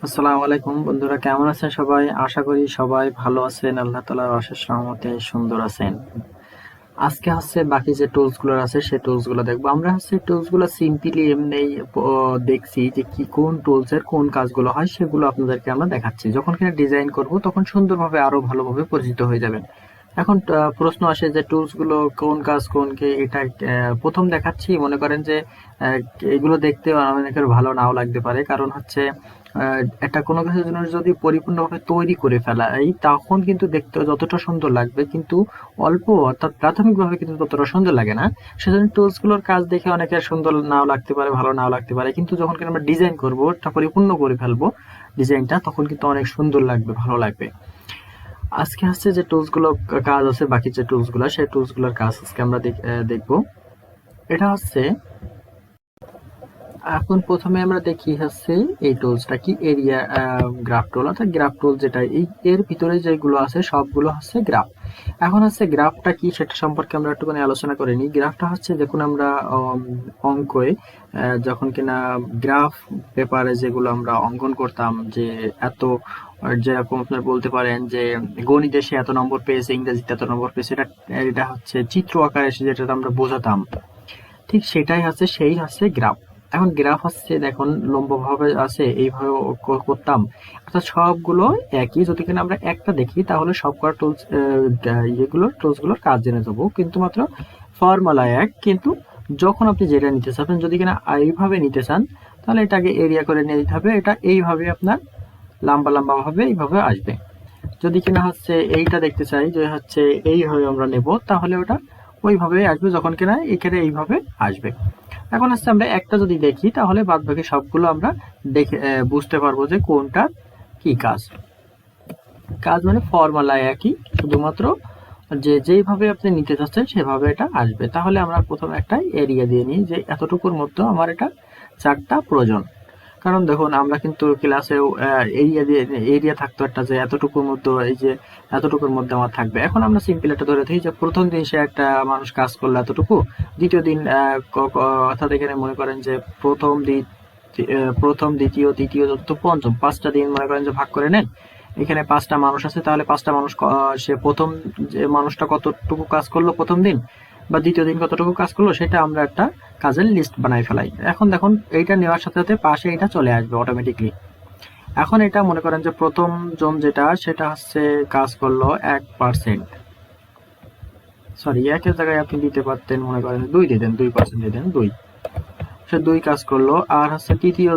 আসসালামু আলাইকুম বন্ধুরা, কেমন আছেন সবাই? আশা করি সবাই ভালো আছেন, আল্লাহ তাআলার অশেষ রহমতে সুন্দর আছেন। আজকে বাকি যে টুলস গুলো আছে সেই টুলস গুলো দেখবো। আমরা টুলস গুলো সিম্পলি এমনি দেখছি যে কি কোন টুলস এর কোন কাজগুলো হয়, সেগুলো আপনাদেরকে আমরা দেখাচ্ছি। যখন কিনা ডিজাইন করব তখন সুন্দরভাবে আরো ভালোভাবে পরিচিত হয়ে যাবেন। এখন প্রশ্ন আসে যে টুলস গুলো কোন কাজ কোন কে, এটা প্রথম দেখাচ্ছি। মনে করেন যে আহ, এগুলো দেখতে অনেকের ভালো নাও লাগতে পারে, কারণ একটা কোনো কিছুর জন্য যদি পরিপূর্ণভাবে তৈরি করে ফেলা এই তখন কিন্তু দেখতে যতটা সুন্দর লাগবে, কিন্তু অল্প অর্থাৎ প্রাথমিকভাবে কিন্তু ততটা সুন্দর লাগে না। সেজন্য টুলস গুলোর কাজ দেখে অনেকের সুন্দর নাও লাগতে পারে, ভালো নাও লাগতে পারে, কিন্তু যখন কিনা আমরা ডিজাইন করবো, একটা পরিপূর্ণ করে ফেলবো ডিজাইনটা, তখন কিন্তু অনেক সুন্দর লাগবে, ভালো লাগবে। আজকে যে টুলস গুলো কাজ আছে, বাকি যে টুলস গুলো সেই টুলস গুলোর কাজ আজকে আমরা দেখবো। এটা এখন প্রথমে আমরা দেখি এই টুলসটা কি, এরিয়া গ্রাফ টুল, অর্থাৎ গ্রাফ টুল, যেটা এর ভিতরে যেগুলো আছে সবগুলো গ্রাফ। এখন গ্রাফটা কি সেটা সম্পর্কে আমরা একটুখানি আলোচনা করে নিই। গ্রাফটা দেখুন আমরা অঙ্কয়ে যখন কিনা গ্রাফ পেপারে যেগুলো আমরা অঙ্কন করতাম, যে এত যেরকম আপনার বলতে পারেন যে গণিতে সে এত নম্বর পেয়েছে, ইংরেজিতে এত নম্বর পেয়েছে, এটা এটা চিত্র আকারে যেটা আমরা বোঝাতাম, ঠিক সেটাই সেই গ্রাফ। এখন গ্রাফ দেখুন লম্বভাবে এইভাবে করতাম, অর্থাৎ সবগুলো একই। যদি কিনা আমরা একটা দেখি তাহলে সবকটা টুলস টুলস গুলোর কাজ জেনে যাবো, কিন্তু মাত্র ফর্মুলা এক। কিন্তু যখন আপনি যেটা নিতে চান, যদি কিনা এইভাবে নিতে চান, তাহলে এটাকে এরিয়া করে নিতে হবে। এটা এইভাবে আপনার লম্বা লম্বা ভাবে এইভাবে আসবে। যদি কিনা এইটা দেখতে চাই যে এইভাবে আমরা নেব, তাহলে ওটা ওইভাবে আসবে, যখন কিনা এখানে এইভাবে আসবে। এখন আমরা একটা যদি দেখি, তাহলে বাদ বাকি সবগুলো আমরা দেখে বুঝতে পারবো যে কোনটা কি কাজ। কাজ মানে ফর্মুলা একই, শুধুমাত্র যেইভাবে আপনি নিতে চাচ্ছেন সেভাবে এটা আসবে। তাহলে আমরা প্রথমে একটা এরিয়া দিয়ে নিই যে এতটুকুর মধ্যে আমার এটা চারটা প্রয়োজন। কারণ দেখুন আমরা কিন্তু ক্লাসেও এরিয়া দিয়ে এরিয়া থাকতো একটা, যে এতটুকুর মধ্যে, এই যে এতটুকুর মধ্যে আমার থাকবে। এখন আমরা সিম্পল একটা ধরে দিই যে প্রথম দিন সে একটা মানুষ কাজ করলো এতটুকু, দ্বিতীয় দিন অর্থাৎ এখানে মনে করেন যে প্রথম দ্বিতীয় তৃতীয় চতুর্থ পঞ্চম, 5টা দিন মনে করেন যে ভাগ করে নেন। এখানে 5টা মানুষ আছে, তাহলে 5টা মানুষ সে প্রথম যে মানুষটা কতটুকু কাজ করলো প্রথম দিন, বা দ্বিতীয় দিন কতটুকু কাজ করলো, সেটা আমরা একটা কাজের লিস্ট বানাই ফেলাই। এখন দেখুন এইটা নেওয়ার সাথে সাথে পাশে এটা চলে আসবে অটোমেটিকলি। এখন এটা মনে করেন যে প্রথম জন যেটা, সেটা কাজ করলো 1%, সরি, একের জায়গায় আপনি দিতে পারতেন মনে করেন 2 দিয়ে দেন, 2% দিয়ে দেন, 2। সে 2 কাজ করলো। আর তৃতীয়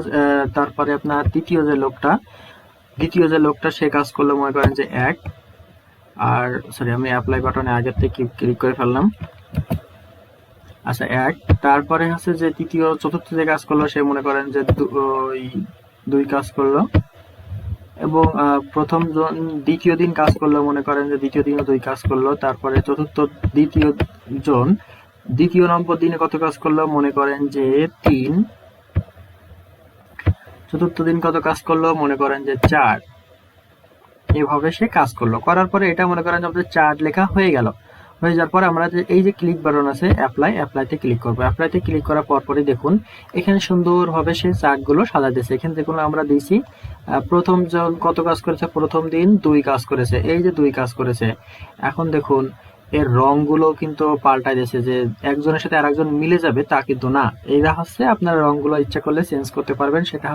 তারপরে আপনার দ্বিতীয় যে লোকটা সে কাজ করলো মনে করেন যে 1। আর সরি, আমি অ্যাপ্লাই বাটনে আগের থেকে ক্লিক করে ফেললাম। আচ্ছা, 1। তারপরে যে চতুর্থ যে কাজ করলো সে মনে করেন যে 2 কাজ করলো। এবং প্রথম জন দ্বিতীয় দিন কাজ করলো মনে করেন যে দ্বিতীয় দিনও 2 কাজ করলো। তারপরে দ্বিতীয় জন দ্বিতীয় নম্বর দিনে কত কাজ করলো মনে করেন যে 3। চতুর্থ দিন কত কাজ করলো মনে করেন যে 4। এভাবে সে কাজ করলো, করার পরে এটা মনে করেন যে আমাদের 4 লেখা হয়ে গেল। হয়ে যাওয়ার পরে আমরা যে এই যে ক্লিক বাটন আছে অ্যাপ্লাইতে ক্লিক করবো। অ্যাপ্লাইতে ক্লিক করার পরপরই দেখুন এখানে সুন্দরভাবে সে চার্টগুলো সাজা দিয়েছে। এখানে দেখুন আমরা দিয়েছি প্রথম জন কত কাজ করেছে, প্রথম দিন 2 কাজ করেছে, এই যে 2 কাজ করেছে। এখন দেখুন এর রংগুলো কিন্তু পাল্টাই দিয়েছে, যে একজনের সাথে আরেকজন মিলে যাবে তা কিন্তু না। এইটা আপনার রংগুলো ইচ্ছা করলে চেঞ্জ করতে পারবেন। সেটা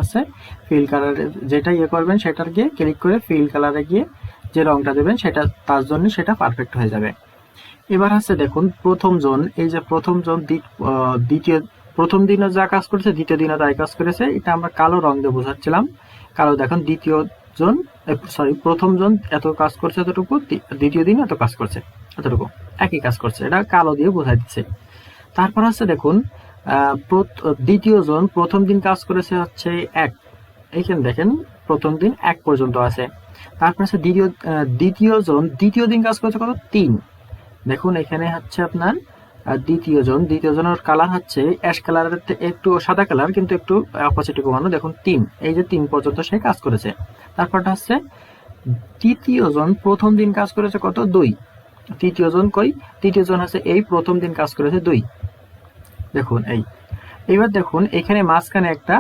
ফিল কালারে যেটা করবেন, সেটার গিয়ে ক্লিক করে ফিল কালারে গিয়ে যে রংটা দেবেন, সেটা তার জন্য সেটা পারফেক্ট হয়ে যাবে। এবার দেখুন প্রথম জন, এই যে প্রথম জন দ্বিতীয় প্রথম দিনও যা কাজ করেছে, দ্বিতীয় দিনও তাই কাজ করেছে। এটা আমরা কালো রং দিয়ে বোঝাচ্ছিলাম। কালো দেখুন দ্বিতীয় জন, সরি, প্রথম জন এত কাজ করছে এতটুকু, দ্বিতীয় দিন এত কাজ করছে এতটুকু, একই কাজ করছে, এটা কালো দিয়ে বোঝাই দিচ্ছে। তারপর দেখুন দ্বিতীয় জন প্রথম দিন কাজ করেছে 1। এইখানে দেখেন প্রথম দিন 1 পর্যন্ত আছে। তারপর দ্বিতীয় জন দ্বিতীয় দিন কাজ করেছে কত, 3। দেখুন এখানে আপনার দ্বিতীয় জনের কালার অ্যাশ কালারের একটু সাদা কালার, কিন্তু একটু অপাসিটি কমানো। দেখুন 3, এই যে 3 পর্যন্ত সে কাজ করেছে। তারপরটা তৃতীয় জন প্রথম দিন কাজ করেছে কত, 2। তৃতীয় জন তৃতীয় জন এই প্রথম দিন কাজ করেছে 2। দেখুন এইবার দেখুন এখানে মাঝখানে একটা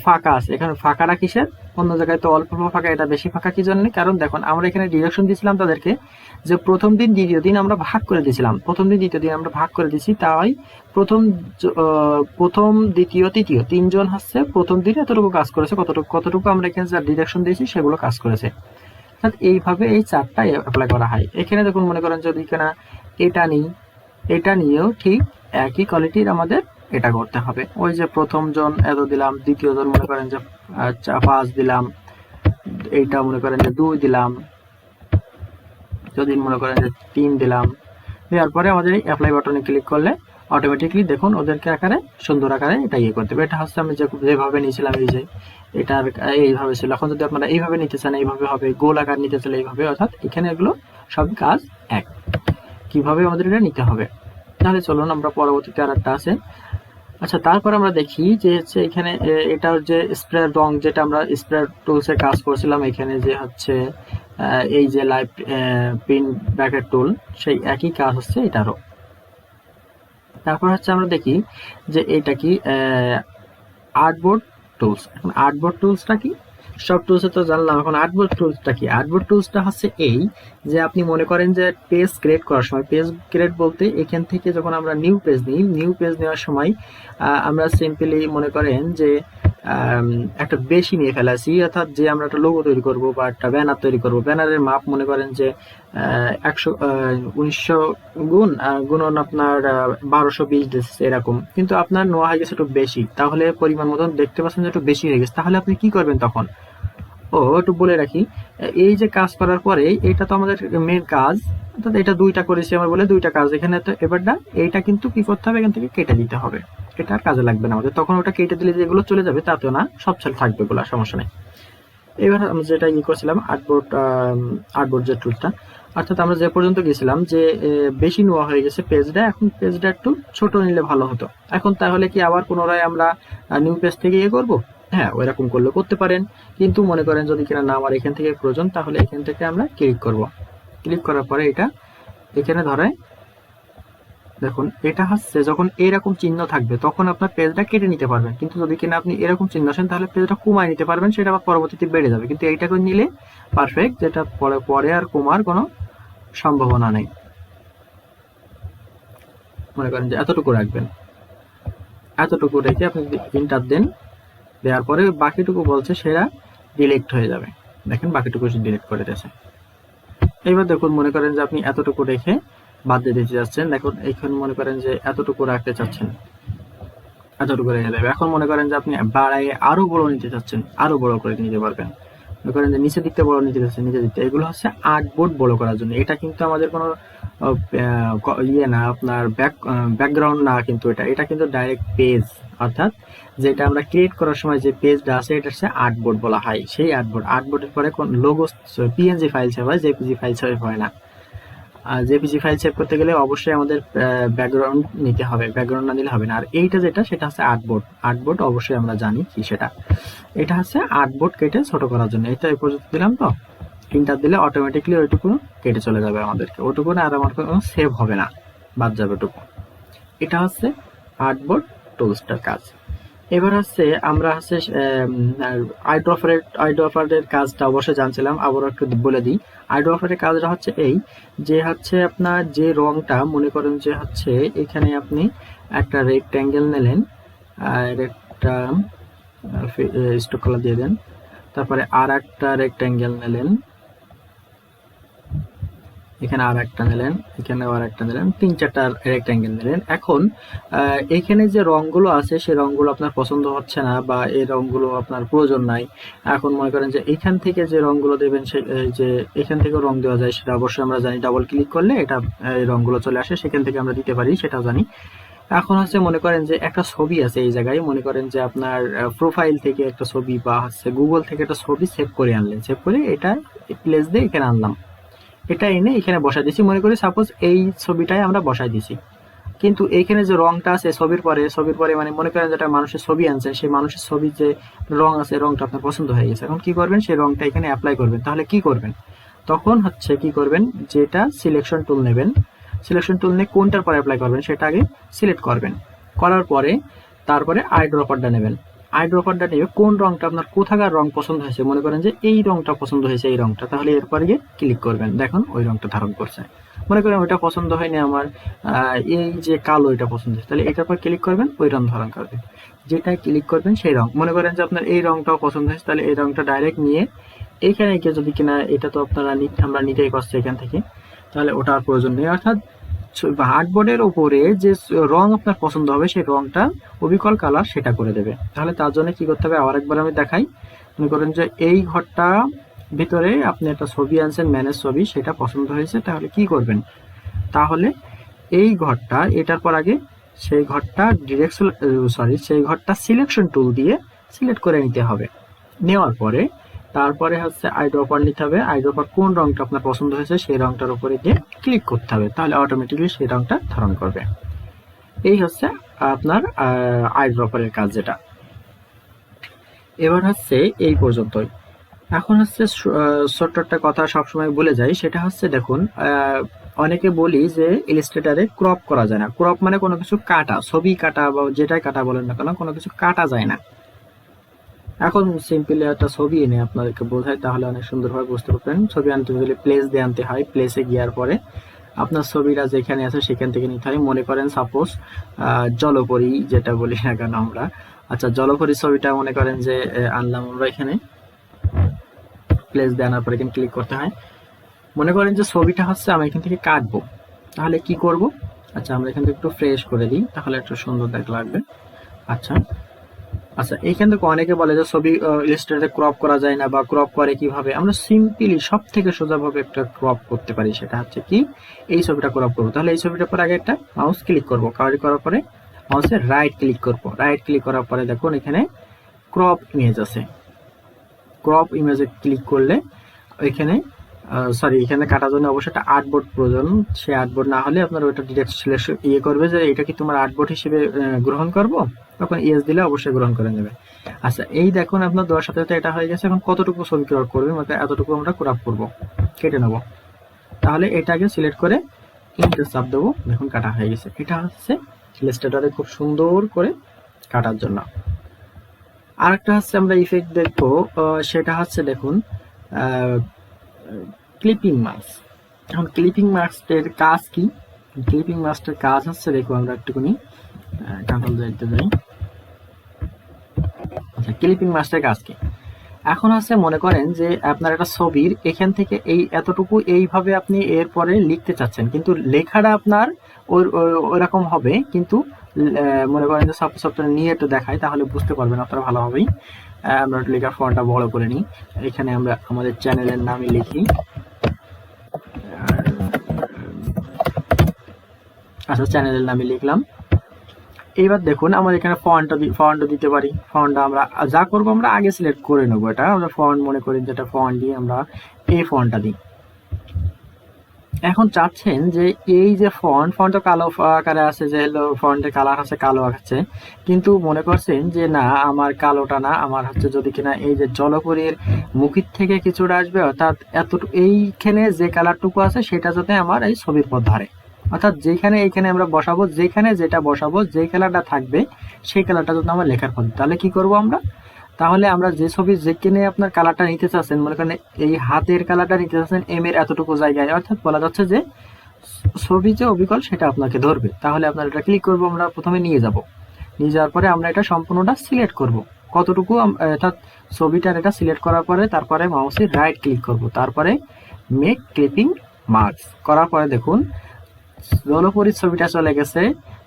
ফাঁকা আছে। এখানে ফাঁকাটা কিসের, অন্য জায়গায় তো অল্প অল্প ফাঁকা, এটা বেশি ফাঁকা কি জন্য? কারণ দেখুন আমরা এখানে ডিরেকশন দিয়েছিলাম তাদেরকে যে প্রথম দিন দ্বিতীয় দিন আমরা ভাগ করে দিয়েছিলাম, প্রথম দিন দ্বিতীয় দিন আমরা ভাগ করে দিয়েছি, তাই প্রথম দ্বিতীয় তৃতীয় তিনজন হচ্ছে প্রথম দিনে এতটুকু কাজ করেছে, কতটুকু আমরা এখানে যা ডিরেকশন দিয়েছি সেগুলো কাজ করেছে। এইভাবে এই চারটা অ্যাপ্লাই করা হয়। এখানে দেখুন মনে করেন যদি কিনা এটা নিই, এটা নিয়েও ঠিক একই কোয়ালিটির আমাদের এটা করতে হবে। ওই যে প্রথম জন এত দিলাম, দ্বিতীয় জন মনে করেন যে 5 দিলাম, এইটা মনে করেন যে 2 দিলাম, যদি মনে করেন যে 3 দিলাম, দেওয়ার পরে আমাদের এই অ্যাপ্লাই বাটনে ক্লিক করলে অটোমেটিকলি দেখুন ওদেরকে আকারে সুন্দর আকারে এটা ইয়ে করতে হবে। এটা হচ্ছে আমি যেভাবে নিয়েছিলাম, এই যে এটার এইভাবে ছিল। এখন যদি আপনারা এইভাবে নিতে চান এইভাবে হবে, গোল আকার নিতে চাইলে এইভাবে, অর্থাৎ এখানে এগুলো সব কাজ এক। কিভাবে আমাদের এটা নিতে হবে, তাহলে চলুন আমরা পরবর্তীতে আর একটা আছে। আচ্ছা, তারপর আমরা দেখি যে হচ্ছে এখানে এটার যে স্প্রে রং, যেটা আমরা স্প্রে টুলসে কাজ করছিলাম, এখানে যে হচ্ছে এই যে লাইভ পিন ব্র্যাকেট টুল, সেই একই কাজ হচ্ছে এটারও। তারপর হচ্ছে আমরা দেখি যে এটা কি আর্টবোর্ড টুলস। এখন আর্টবোর্ড টুলসটা কি? সব টুলসে তো জানলাম, এখন আর্টবোর্ড টুলসটা কি? আর্টবোর্ড টুলসটা হচ্ছে এই যে আপনি মনে করেন যে পেজ ক্রিয়েট করার সময়, পেজ ক্রিয়েট বলতে এখান থেকে যখন আমরা নিউ পেজ নিই, নিউ পেজ নেওয়ার সময় আমরা সিম্পলি মনে করেন যে একটা বেশি নিয়ে ফেলাছি, অর্থাৎ যে আমরা একটা লোগো তৈরি করব বা একটা ব্যানার তৈরি করব, ব্যানারের মাপ মনে করেন যে 1900 গুণন আপনার 1220 দিচ্ছে এরকম, কিন্তু আপনার নেওয়া হয়ে গেছে একটু বেশি, তাহলে পরিমাণ মতন দেখতে পাচ্ছেন যে একটু বেশি হয়ে গেছে, তাহলে আপনি কি করবেন তখন? একটু বলে রাখি, এই যে কাজ করার পরে এটা তো আমাদের মেন কাজ, অর্থাৎ এটা দুইটা করেছি আমরা বলে দুইটা কাজ এখানে, তো এবারটা এইটা কিন্তু কি করতে হবে, এখান থেকে কেটে দিতে হবে, এটা আর কাজে লাগবে না আমাদের। তখন ওটা কেটে দিলে যেগুলো চলে যাবে তাতেও না, সব ছেলে থাকবে, এগুলো সমস্যা নেই। এবার আমরা যেটা করছিলাম আর্টবোর্ড যে টুলটা, অর্থাৎ আমরা যে পর্যন্ত গেছিলাম যে বেশি নেওয়া হয়ে গেছে পেজটা, এখন পেজটা একটু ছোট নিলে ভালো হতো। এখন তাহলে কি আবার পুনরায় আমরা নিউ পেজ থেকে করব? হ্যাঁ, ওইরকম করলে করতে পারেন, কিন্তু মনে করেন যদি কিনা না আমার এখান থেকে প্রয়োজন, তাহলে এখান থেকে আমরা ক্লিক করব। ক্লিক করার পরে এটা এখানে ধরে দেখুন, এটা হচ্ছে যখন এরকম চিহ্ন থাকবে তখন আপনার পেজটা কেটে নিতে পারবেন, কিন্তু যদি কিনা আপনি এরকম চিহ্ন আসেন তাহলে পেজটা কমায় নিতে পারবেন, সেটা আবার পরবর্তীতে বেড়ে যাবে, কিন্তু এইটাকে নিলে পারফেক্ট, যেটা পরে আর কমার কোনো সম্ভাবনা নেই। মনে করেন যে এতটুকু রাখবেন, এতটুকু রেখে আপনি ইন্টার দেন, দেওয়ার পরে বাকিটুকু বলছে সেটা ডিলিট হয়ে যাবে। দেখেন বাকিটুকু ডিলিট করে দিয়েছে। এইবার দেখুন মনে করেন যে আপনি এতটুকু রেখে বাদ দিয়ে দিতে যাচ্ছেন, দেখুন এখানে মনে করেন যে এতটুকু রাখতে চাচ্ছেন, এতটুকু রেখে দেবে। এখন মনে করেন যে আপনি বাড়াইয়ে আরো বড় নিতে চাচ্ছেন, আরো বড় করে নিতে পারবেন। মনে করেন যে নিচে দিকতে বড় নিতে চাচ্ছেন, নিচে দিকতে। এগুলো হচ্ছে আর্টবোর্ড বড় করার জন্য। এটা কিন্তু আমাদের কোনো ইয়ে না, আপনার ব্যাকগ্রাউন্ড না, কিন্তু এটা কিন্তু ডাইরেক্ট পেজ, অর্থাৎ যেটা আমরা ক্রিয়েট করার সময় যে পেজটা আছে এটা হচ্ছে আর্টবোর্ড বলা হয়। সেই আর্টবোর্ডের পরে কোন লোগো পিএনজি ফাইল সেভ হয়, জেপিজি ফাইল সেভ হয় না। জেপিজি ফাইল সেভ করতে গেলে অবশ্যই আমাদের ব্যাকগ্রাউন্ড নিতে হবে, ব্যাকগ্রাউন্ড না নিলে হবে না। আর এইটা যেটা, সেটা হচ্ছে আর্টবোর্ড অবশ্যই আমরা জানি কি সেটা। এটা হচ্ছে আর্টবোর্ড কেটে ছোট করার জন্য। এটা এই পর্যন্ত দিলাম, তো ইন্টার দিলে অটোমেটিকলি ওইটুকু কেটে চলে যাবে আমাদেরকে, ওটুকু না আর আমার কোনো সেভ হবে না, বাদ যাবে ওটুকু। এটা হচ্ছে আর্টবোর্ড টুলসটার কাজ। এবার হচ্ছে আমরা হচ্ছে আইড্রপারের কাজটা অবশ্যই জানছিলাম, আবার একটু বলে দিই। আইড্রপারের কাজটা হচ্ছে এই যে হচ্ছে আপনার যে রংটা মনে করেন যে হচ্ছে এখানে আপনি একটা রেক্ট্যাঙ্গেল নিলেন, আর একটা স্ট্রোক কালার দিয়ে দেন, তারপরে আর একটা রেক্ট্যাঙ্গেল নিলেন, এখানে আর একটা নিলেন, এখানে আর একটা নিলেন, 3-4টা রেক্ট্যাঙ্গেল নিলেন। এখন এখানে যে রংগুলো আছে সেই রংগুলো আপনার পছন্দ হচ্ছে না, বা এই রংগুলো আপনার প্রয়োজন নাই। এখন মনে করেন যে এখান থেকে যে রংগুলো দেবেন, যে এখান থেকে রং দেওয়া যায় সেটা অবশ্যই আমরা জানি, ডাবল ক্লিক করলে এটা এই রংগুলো চলে আসে, সেখান থেকে আমরা দিতে পারি, সেটাও জানি। এখন হচ্ছে মনে করেন যে একটা ছবি আছে এই জায়গায়, মনে করেন যে আপনার প্রোফাইল থেকে একটা ছবি বা হচ্ছে গুগল থেকে একটা ছবি সেভ করে আনলেন, সেভ করে এটা প্লেস দিয়ে এখানে আনলাম, এটা এনে এখানে বসাই দিছি। মনে করি সাপোজ এই ছবিটাই আমরা বসাই দিছি, কিন্তু এইখানে যে রংটা আছে ছবির পরে মানে মনে করেন যেটা মানুষের ছবি আনছেন, সেই মানুষের ছবির যে রং আছে, রংটা আপনার পছন্দ হয়ে গেছে। এখন কি করবেন, সেই রংটা এখানে অ্যাপ্লাই করবেন। তাহলে কি করবেন, তখন হচ্ছে কি করবেন, যেটা সিলেকশন টুল নেবেন, সিলেকশন টুল নিয়ে কোনটার পরে অ্যাপ্লাই করবেন সেটা আগে সিলেক্ট করবেন, করার পরে তারপরে আইড্রপারটা নেবেন। আইড্রপারটা নিয়ে কোন রংটা আপনার কোথাকার রং পছন্দ হয়েছে, মনে করেন যে এই রংটা পছন্দ হয়েছে, এই রংটা, তাহলে এরপরে গিয়ে ক্লিক করবেন, দেখুন ওই রংটা ধারণ করছে। মনে করেন ওইটা পছন্দ হয়নি আমার, এই যে কালো এটা পছন্দ হয়েছে, তাহলে এটার পর ক্লিক করবেন, ওই রং ধারণ করবে। যেটা ক্লিক করবেন সেই রং, মনে করেন যে আপনার এই রংটাও পছন্দ হয়েছে, তাহলে এই রংটা ডাইরেক্ট নিয়ে এইখানে গিয়ে যদি কিনা এটা তো আপনারা আমরা নিতেই পারছি এখান থেকে, তাহলে ওটার প্রয়োজন নেই। অর্থাৎ হার্ডবোর্ডের উপরে যে রং আপনার পছন্দ হবে সেই রংটা অবিকল কালার সেটা করে দেবে। তাহলে তার জন্য কি করতে হবে, আবার একবার আমি দেখাই। মনে করেন যে এই ঘরটা ভিতরে আপনি একটা ছবি আনছেন, ম্যানেজ ছবি, সেটা পছন্দ হয়েছে, তাহলে কি করবেন, তাহলে এই ঘরটা এটার পর আগে সেই ঘরটা সেই ঘরটা সিলেকশন টুল দিয়ে সিলেক্ট করে নিতে হবে। নেওয়ার পরে তারপরে হচ্ছে আইড্রপার নিতে হবে, আইড্রপার কোন রংটা আপনার পছন্দ হয়েছে সেই রংটার উপরে গিয়ে ক্লিক করতে হবে, তাহলে অটোমেটিকলি সেই রংটা ধারণ করবে। এই হচ্ছে আপনার আইড্রপারের কাজ যেটা। এবার হচ্ছে এই পর্যন্তই। এখন হচ্ছে ছোট্ট একটা কথা সবসময় বলে যাই, সেটা হচ্ছে দেখুন, অনেকে বলি যে ইলাস্ট্রেটরে ক্রপ করা যায় না। ক্রপ মানে কোনো কিছু কাটা, ছবি কাটা বা যেটাই কাটা বলেন না কেন, কোনো কিছু কাটা যায় না। এখন সিম্পলি একটা ছবি এনে আপনাদেরকে বোঝাই, তাহলে অনেক সুন্দরভাবে বুঝতে পারবেন। ছবি আনতে গেলে প্লেস দিয়ে আনতে হয়, প্লেসে গিয়ার পরে আপনার ছবিটা যেখানে আছে সেখান থেকে নিতে হয়। মনে করেন সাপোজ জলপরি যেটা বলি না কেন আমরা, আচ্ছা জলপরি ছবিটা মনে করেন যে আনলাম আমরা এখানে, প্লেস দিয়ে আনার পরে এখানে ক্লিক করতে হয়। মনে করেন যে ছবিটা হচ্ছে আমি এখান থেকে কাটবো, তাহলে কি করব, আচ্ছা আমরা এখান থেকে একটু ফ্রেশ করে দিই, তাহলে একটু সুন্দর দেখতে লাগবে। আচ্ছা আচ্ছা, এইখান থেকে অনেকে বলে যে ছবি ইলাস্ট্রেটরে ক্রপ করা যায় না, বা ক্রপ করে কিভাবে। আমরা সিম্পলি সব থেকে সোজাভাবে একটা ক্রপ করতে পারি, সেটা হচ্ছে কি, এই ছবিটা ক্রপ করবো, তাহলে এই ছবিটার পর আগে একটা মাউস ক্লিক করবো, কাভারি করার পরে মাউসে রাইট ক্লিক করবো, রাইট ক্লিক করার পরে দেখুন এখানে ক্রপ ইমেজ আছে, ক্রপ ইমেজে ক্লিক করলে এখানে এখানে কাটার জন্য অবশ্যই একটা আর্টবোর্ড প্রয়োজন। সেই আর্টবোর্ড না হলে আপনার ওইটা ডিরেক্ট সিলেকশন করবে যে এটা কি তোমার আর্টবোর্ড হিসেবে গ্রহণ করবো, তখন ইয়েস দিলে অবশ্যই গ্রহণ করে নেবে। আচ্ছা এই দেখুন আপনার দেওয়ার সাথে সাথে এটা হয়ে গেছে। এখন কতটুকু ছবি ক্রপ করবে, মানে এতটুকু আমরা ক্রপ করবো, কেটে নেবো। তাহলে এটাকে সিলেক্ট করে ইন্টার চাপ দেবো, দেখুন কাটা হয়ে গেছে। এটা হচ্ছে ইলাস্ট্রেটরে খুব সুন্দর করে কাটার জন্য। আরেকটা হচ্ছে আমরা ইফেক্ট দেখবো, সেটা হচ্ছে দেখুন ক্লিপিং মাস্ক। এখন ক্লিপিং মাস্কের কাজ কি, ক্লিপিং মাস্কের কাজ হচ্ছে দেখো আমরা একটুখানি কন্ট্রোল দিতে যাই। আচ্ছা ক্লিপিং মাস্কের কাজ কি, এখন হচ্ছে মনে করেন যে আপনার একটা ছবির এখান থেকে এই এতটুকু এইভাবে আপনি এরপরে লিখতে চাচ্ছেন, কিন্তু লেখাটা আপনার ওইরকম হবে, কিন্তু মনে করেন যে সাপোজ আপনারা নিয়ে একটু দেখায় তাহলে বুঝতে পারবেন আপনারা ভালোভাবেই। আমরা লেখার ফন্টটা বড় করে নিই, এখানে আমরা আমাদের চ্যানেলের নামই লিখি। আচ্ছা চ্যানেলের নামে লিখলাম। এইবার দেখুন আমরা এখানে ফন্ট দিতে পারি। ফন্ট আমরা যা করবো আমরা আগে সিলেক্ট করে নেবো, এটা আমরা ফন্ট মনে করি যেটা ফন্ট দিয়ে আমরা এই ফন্টটা দিই। এখন চাচ্ছেন যে এই যে ফন্ট তো কালো আকারে আছে, যে ফন্টের কালার আছে কালো আছে, কিন্তু মনে করছেন যে না আমার কালোটা না, আমার হচ্ছে যদি কিনা এই যে জলপরীর মুখের থেকে কিছুটা আসবে, অর্থাৎ এতটুকু এইখানে যে কালারটুকু আছে সেটা যাতে আমার এই ছবির পর ধরে, অর্থাৎ যেখানে এইখানে আমরা বসাবো, যেখানে যেটা বসাবো যে কালারটা থাকবে সেই কালারটা যদি আমার লেখার পর, তাহলে কি করব আমরা, তাহলে আমরা যে ছবি যেখানে আপনার কালারটা নিতে চাচ্ছেন, মনে করেন এই হাতের কালারটা নিতে চাচ্ছেন এম এর এতটুকু জায়গায়, অর্থাৎ বলা যাচ্ছে যে ছবি যে অবিকল সেটা আপনাকে ধরবে, তাহলে আপনার এটা ক্লিক করবো, আমরা প্রথমে নিয়ে যাব, নিয়ে যাওয়ার পরে আমরা এটা সম্পূর্ণটা সিলেক্ট করব কতটুকু, অর্থাৎ ছবিটার এটা সিলেক্ট করার পরে তারপরে মাউসে রাইট ক্লিক করব, তারপরে মেক ক্লিপিং মার্কস করার পরে দেখুন জলপরীর ছবিটা চলে গেছে।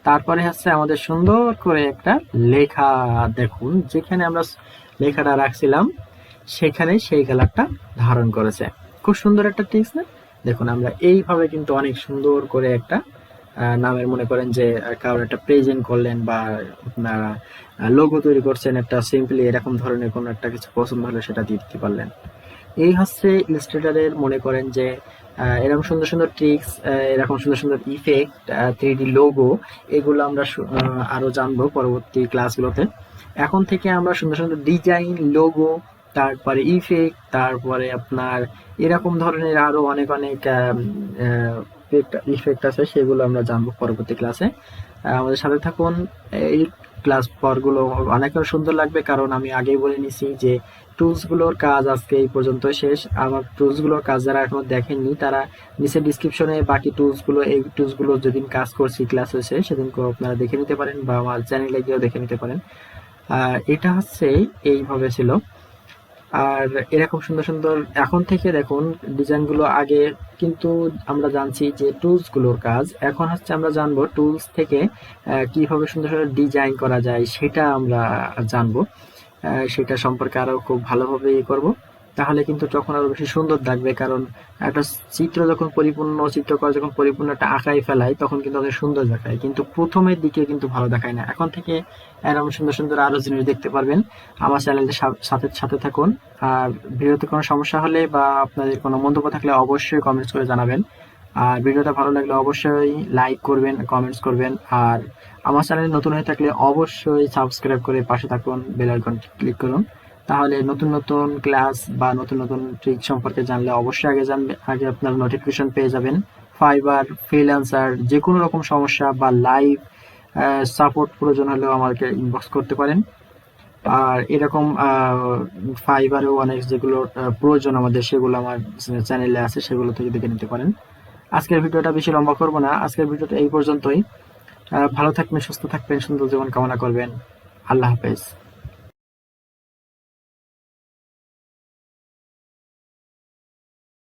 তারপরে হচ্ছে আমাদের সুন্দর করে একটা লেখা, দেখুন যেখানে আমরা লেখাটা রাখছিলাম সেখানে সেই কালারটা ধারণ করেছে। খুব সুন্দর একটা টিপস না, দেখুন আমরা এইভাবে কিন্তু অনেক সুন্দর করে একটা নামের মনে করেন যে কারোর একটা প্রেজেন্ট করলেন, বা আপনারা লোগো তৈরি করছেন, একটা সিম্পলি এরকম ধরনের কোনো একটা কিছু পছন্দ হলে সেটা দিয়ে দিতে পারলেন। এই হচ্ছে ইলাস্ট্রেটরের মনে করেন যে এরকম সুন্দর সুন্দর ট্রিক্স, এরকম সুন্দর সুন্দর ইফেক্ট, 3D লোগো, এগুলো আমরা আরো জানবো পরবর্তী ক্লাসগুলোতে। এখন থেকে আমরা সুন্দর সুন্দর ডিজাইন, লোগো, তারপরে ইফেক্ট, তারপরে আপনার এরকম ধরনের আরো অনেক অনেক ইফেক্ট আছে, সেগুলো আমরা জানবো পরবর্তী ক্লাসে। আমাদের সাথে থাকুন। এই ক্লাস পরগুলো অনেক সুন্দর লাগবে, কারণ আমি আগেই বলে নিছি যে টুলসগুলোর কাজ আজকে এই পর্যন্ত শেষ। আমার টুলসগুলোর কাজ যারা এখনো দেখেননি তারা নিচে ডিসক্রিপশনে বাকি টুলসগুলো, এই টুলসগুলো যেদিন কাজ করছি ক্লাস হয়েছে সেদিন আপনারা দেখে নিতে পারেন বা আমার চ্যানেলে গিয়েও দেখে নিতে পারেন। এটা হচ্ছে এইভাবে ছিল। আর এরকম সুন্দর সুন্দর এখন থেকে দেখুন ডিজাইনগুলো, আগে কিন্তু আমরা জানছি যে টুলস গুলোর কাজ, এখন হচ্ছে আমরা জানবো টুলস থেকে কিভাবে সুন্দর সুন্দর ডিজাইন করা যায় সেটা আমরা জানবো। সেটা সম্পর্কে আরো খুব ভালোভাবে করব, তাহলে কিন্তু তখন আরো বেশি সুন্দর লাগবে। কারণ একটা চিত্র যখন পরিপূর্ণ, চিত্রকর যখন পরিপূর্ণ একটা আঁকাই ফেলায় তখন কিন্তু অনেক সুন্দর দেখায়, কিন্তু প্রথমের দিকে কিন্তু ভালো দেখায় না। এখন থেকে এরকম সুন্দর সুন্দর আরো জিনিস দেখতে পারবেন। আমার চ্যানেলের সাথে সাথে থাকুন। আর ভিডিওতে কোনো সমস্যা হলে বা আপনাদের কোনো মন্তব্য থাকলে অবশ্যই কমেন্টস করে জানাবেন। আর ভিডিওটা ভালো লাগলে অবশ্যই লাইক করবেন, কমেন্টস করবেন। আর আমার চ্যানেলে নতুন হয়ে থাকলে অবশ্যই সাবস্ক্রাইব করে পাশে থাকুন, বেল আইকন ক্লিক করুন। তাহলে নতুন নতুন ক্লাস বা নতুন নতুন ট্রিক সম্পর্কে জানলে অবশ্যই আগে আপনার নোটিফিকেশন পেয়ে যাবেন। ফাইবার, ফ্রিল্যান্সার, যে কোনো রকম সমস্যা বা লাইভ সাপোর্ট প্রয়োজন হলেও আমাকে ইনবক্স করতে পারেন। আর এরকম ফাইবারেও অনেক যেগুলো প্রয়োজন আমাদের সেগুলো আমার চ্যানেলে আছে, সেগুলো থেকে দেখে নিতে পারেন। আজকের ভিডিওটা বেশি লম্বা করব না, আজকের ভিডিওটা এই পর্যন্তই। ভালো থাকবেন, সুস্থ থাকবেন, সুন্দর জীবন কামনা করবেন। আল্লাহ হাফেজ।